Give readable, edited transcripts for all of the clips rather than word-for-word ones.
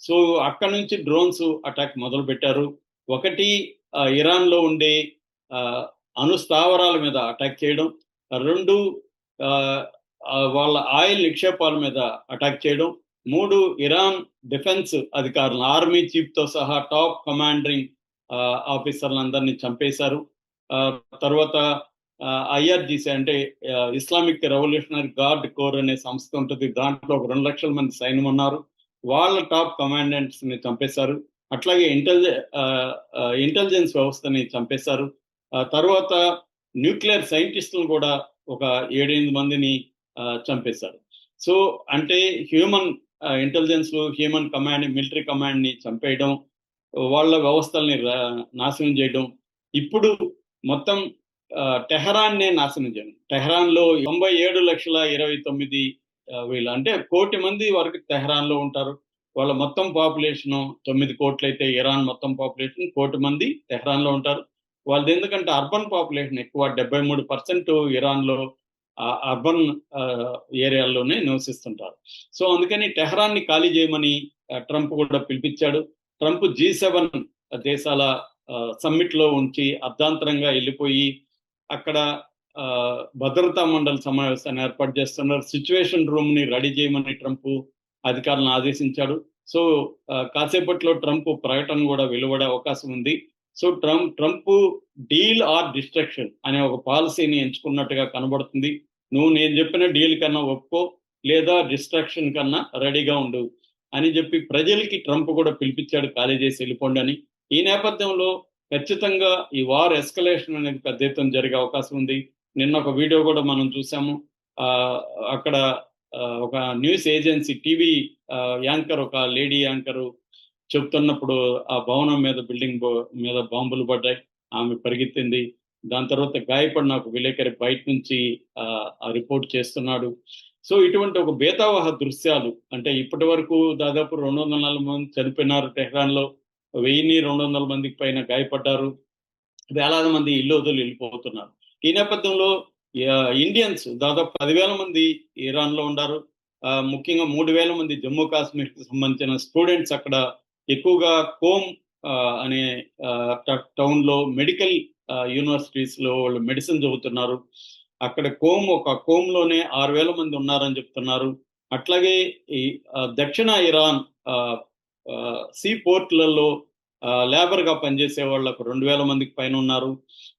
So అక్కడ నుంచి drones attack మొదలు పెట్టారు. ఒకటి ఇరాన్లో ఉండే అణు స్థావరాల మీద అటాక్ చేయడం. రెండు వాళ్ళ ఆయిల్ నిక్షేపాల మీద అటాక్ చేయడం. మూడు, ఇరాన్ డిఫెన్స్ అధికారులు, ఆర్మీ చీఫ్ తో సహా టాప్ కమాండింగ్ ఆఫీసర్లందరినీ చంపేశారు. తర్వాత ఐఆర్జీసీ అంటే ఇస్లామిక్ రెవల్యూషనరీ గార్డ్ కోర్ అనే సంస్థ ఉంటుంది. దాంట్లో ఒక 2 లక్షల మంది సైన్యం ఉన్నారు. వాళ్ళ టాప్ కమాండెంట్స్ ని చంపేశారు. అట్లాగే ఇంటెలిజెన్స్ వ్యవస్థని చంపేశారు. తర్వాత న్యూక్లియర్ సైంటిస్టులను కూడా ఒక 7-8 మందిని చంపేశారు. సో అంటే human intelligence, human command, military command ని చంపేయడం, వాళ్ళ వ్యవస్థల్ని నాశనం చేయడం. ఇప్పుడు మొత్తం టెహరాన్నే నాశనం చేయడం. టెహరాన్లో 97,29,000 అంటే 1 కోటి మంది వరకు టెహరాన్లో ఉంటారు. వాళ్ళ మొత్తం పాపులేషన్ 9 కోట్లు అయితే ఇరాన్ మొత్తం పాపులేషన్ 1 కోటి మంది టెహరాన్లో ఉంటారు. వాళ్ళది ఎందుకంటే అర్బన్ పాపులేషన్ ఎక్కువ, 73% ఇరాన్లో అర్బన్ ఏరియాల్లోనే నివసిస్తుంటారు. సో అందుకని టెహరాన్ని ఖాళీ చేయమని ట్రంప్ కూడా పిలిపించాడు. ట్రంప్ G7 దేశాల సమ్మిట్ లో ఉంచి అర్ధాంతరంగా వెళ్ళిపోయి అక్కడ భద్రతా మండలి సమావేశాన్ని ఏర్పాటు చేస్తున్నారు. సిచ్యువేషన్ రూమ్ ని రెడీ చేయమని ట్రంప్ అధికారులను ఆదేశించాడు. సో కాసేపట్లో ట్రంప్ ప్రకటన కూడా వెలువడే అవకాశం ఉంది. So Trump deal are destruction అనే ఒక పాలసీని ఎంచుకున్నట్టుగా కనబడుతుంది. నేను చెప్పిన డీల్ కన్నా ఒప్పుకో, లేదా డిస్ట్రక్షన్ కన్నా రెడీగా ఉండు అని చెప్పి ప్రజలకి ట్రంప్ కూడా పిలిపించాడు, ఖాళీ చేసి వెళ్ళిపోండి అని. ఈ నేపథ్యంలో ఖచ్చితంగా ఈ వార్ ఎస్కలేషన్ అనేది పెద్ద ఎత్తున జరిగే అవకాశం ఉంది. నిన్న ఒక వీడియో కూడా మనం చూసాము. అక్కడ ఒక న్యూస్ ఏజెన్సీ టీవీ యాంకర్, ఒక లేడీ యాంకర్ చెప్తున్నప్పుడు ఆ భవనం మీద, బిల్డింగ్ మీద బాంబులు పడ్డాయి, ఆమె పరిగెత్తింది. దాని తర్వాత గాయపడిన ఒక విలేకరి బయట నుంచి ఆ రిపోర్ట్ చేస్తున్నాడు. సో ఇటువంటి ఒక బేతావహ దృశ్యాలు, అంటే ఇప్పటి వరకు దాదాపు 240 మంది చనిపోయినారు టెహ్రాన్లో, 1200 మందికి పైన గాయపడ్డారు, వేలాది మంది ఇల్లు వదిలి వెళ్ళిపోతున్నారు. ఈ నేపథ్యంలో ఇండియన్స్ దాదాపు 10,000 మంది ఇరాన్లో ఉన్నారు. ముఖ్యంగా 3,000 మంది జమ్మూ కాశ్మీర్కి సంబంధించిన స్టూడెంట్స్ అక్కడ ఎక్కువగా కోమ్ అనే టౌన్ లో మెడికల్ యూనివర్సిటీస్ లో వాళ్ళు మెడిసిన్ చదువుతున్నారు. అక్కడ కోమ్ లోనే 6,000 మంది ఉన్నారని చెప్తున్నారు. అట్లాగే ఈ దక్షిణ ఇరాన్ సీ పోర్ట్లలో లేబర్ గా పనిచేసే వాళ్ళకు 2,000 మందికి పైన ఉన్నారు.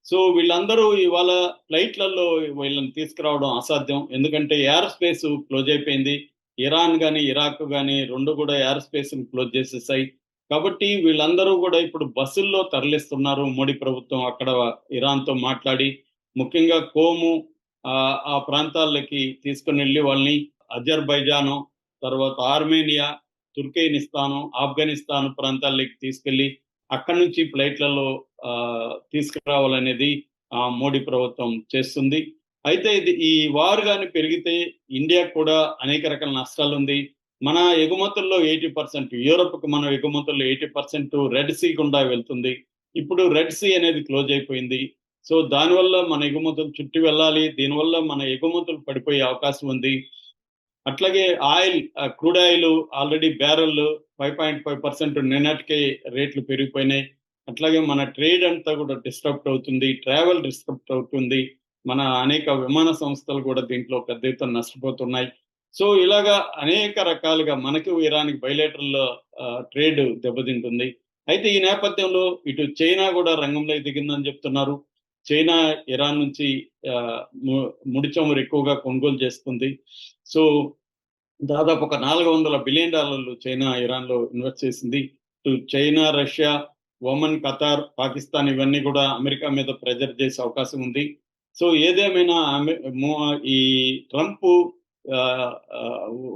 సో వీళ్ళందరూ ఇవాళ ఫ్లైట్లలో వీళ్ళని తీసుకురావడం అసాధ్యం, ఎందుకంటే ఎయిర్ స్పేస్ క్లోజ్ అయిపోయింది. ఇరాన్ కానీ ఇరాక్ కానీ రెండు కూడా ఎయిర్ స్పేస్ క్లోజ్ చేసేసాయి. కాబట్టి వీళ్ళందరూ కూడా ఇప్పుడు బస్సుల్లో తరలిస్తున్నారు. మోడీ ప్రభుత్వం అక్కడ ఇరాన్తో మాట్లాడి ముఖ్యంగా కోము ఆ ప్రాంతాలకి తీసుకుని వెళ్ళి వాళ్ళని అజర్బైజాను, తర్వాత ఆర్మేనియా, తుర్కీనిస్తాను, ఆఫ్ఘనిస్తాన్ ప్రాంతాలకి తీసుకెళ్లి అక్కడి నుంచి ఫ్లైట్లలో తీసుకురావాలనేది మోడీ ప్రభుత్వం చేస్తుంది. అయితే ఈ వార్ కానీ పెరిగితే ఇండియా కూడా అనేక రకాల నష్టాలు ఉంది. మన ఎగుమతుల్లో 80%, యూరోప్కి మన ఎగుమతుల్లో 80% రెడ్ సీ గుండా వెళ్తుంది. ఇప్పుడు రెడ్ సీ అనేది క్లోజ్ అయిపోయింది. సో దానివల్ల మన ఎగుమతులు చుట్టి వెళ్ళాలి. దీనివల్ల మన ఎగుమతులు పడిపోయే అవకాశం ఉంది. అట్లాగే క్రూడ్ ఆయిల్ ఆల్రెడీ బ్యారెల్ 5.5% నిన్నటికే రేట్లు పెరిగిపోయినాయి. అట్లాగే మన ట్రేడ్ అంతా కూడా డిస్టర్బ్ అవుతుంది, ట్రావెల్ డిస్టర్బ్ అవుతుంది. మన అనేక విమాన సంస్థలు కూడా దీంట్లో పెద్ద ఎత్తున నష్టపోతున్నాయి. సో ఇలాగా అనేక రకాలుగా మనకు ఇరాన్కి బయలేటరల్ ట్రేడ్ దెబ్బతింటుంది. అయితే ఈ నేపథ్యంలో ఇటు చైనా కూడా రంగంలోకి దిగిందని చెప్తున్నారు. చైనా ఇరాన్ నుంచి ముడి చమురు ఎక్కువగా కొనుగోలు చేస్తుంది. సో దాదాపు ఒక $400 బిలియన్ చైనా ఇరాన్ లో ఇన్వెస్ట్ చేసింది. China, Russia, Oman, Qatar, Pakistan ఇవన్నీ కూడా అమెరికా మీద ప్రెజర్ చేసే అవకాశం ఉంది. సో ఏదేమైనా ఈ ట్రంప్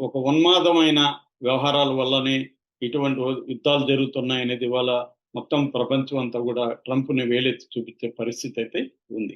ఒక ఉన్మాదమైన వ్యవహారాల వల్లనే ఇటువంటి యుద్ధాలు జరుగుతున్నాయి అనేది ఇవాళ మొత్తం ప్రపంచం అంతా కూడా ట్రంప్ని వేలెత్తి చూపించే పరిస్థితి అయితే ఉంది.